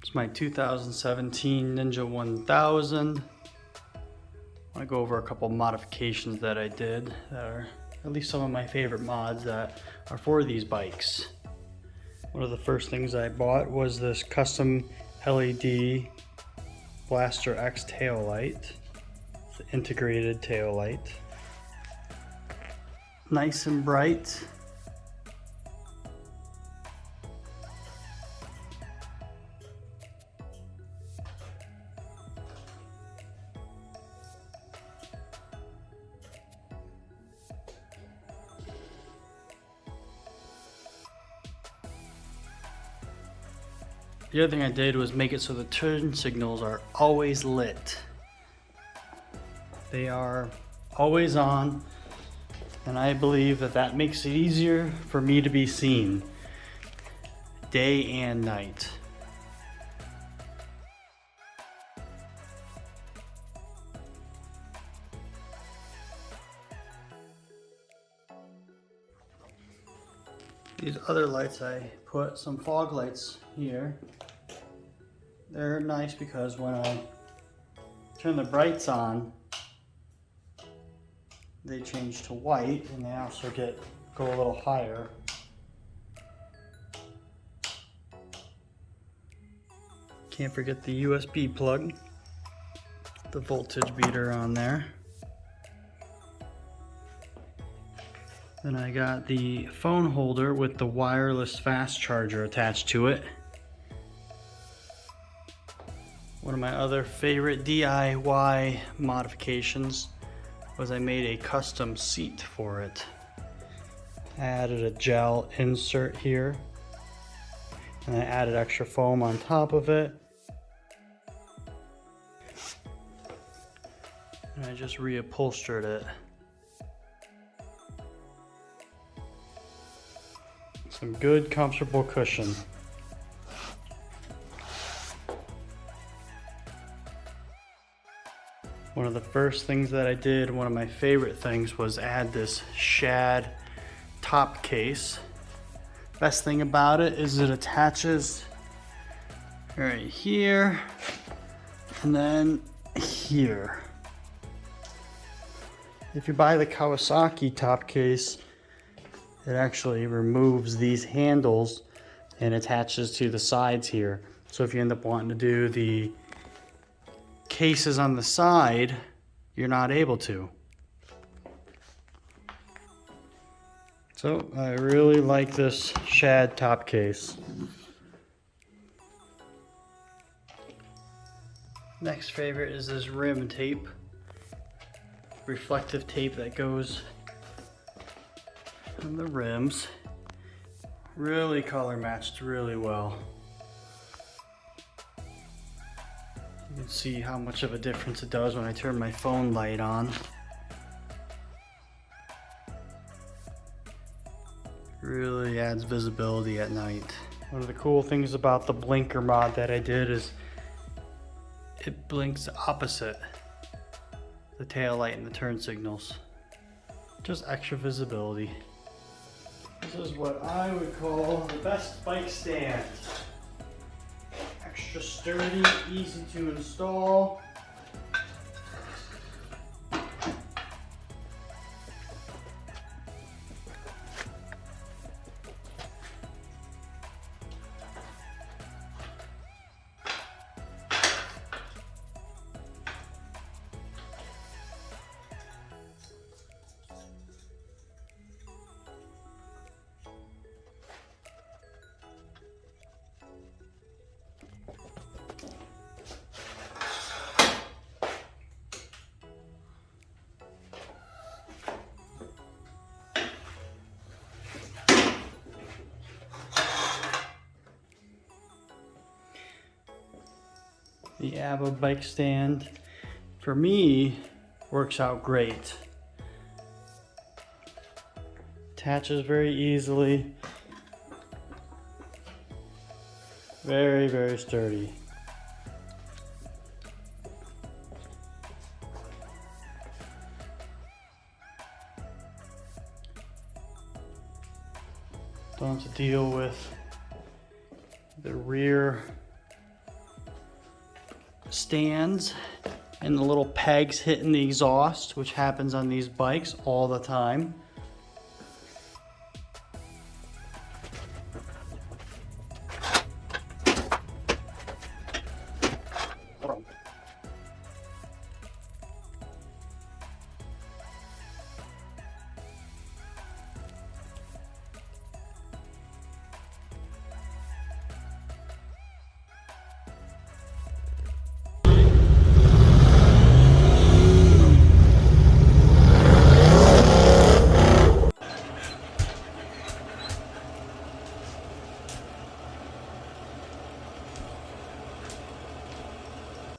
It's my 2017 Ninja 1000. I want to go over a couple modifications that I did that are at least some of my favorite mods that are for these bikes. One of the first things I bought was this custom LED Blaster X tail light. It's an integrated tail light. Nice and bright. The other thing I did was make it so the turn signals are always lit. They are always on, and I believe that that makes it easier for me to be seen day and night. These other lights, I put some fog lights here. They're nice because when I turn the brights on, they change to white, and they also go a little higher. Can't forget the USB plug, the voltage meter on there. Then I got the phone holder with the wireless fast charger attached to it. One of my other favorite DIY modifications was I made a custom seat for it. I added a gel insert here, and I added extra foam on top of it. And I just reupholstered it. Some good comfortable cushion. One of the first things that I did, one of my favorite things, was add this Shad Top Case. Best thing about it is it attaches right here and then here. If you buy the Kawasaki top case, it actually removes these handles and attaches to the sides here. So if you end up wanting to do the cases on the side, you're not able to. So I really like this Shad top case. Next favorite is this rim tape, reflective tape that goes on the rims. Really color matched really well. You can see how much of a difference it does when I turn my phone light on. Really adds visibility at night. One of the cool things about the blinker mod that I did is it blinks opposite the tail light and the turn signals. Just extra visibility. This is what I would call the best bike stand. Extra sturdy, easy to install. The ABBA bike stand, for me, works out great. Attaches very easily. Very, very sturdy. Don't have to deal with the rear stands and the little pegs hitting the exhaust, which happens on these bikes all the time.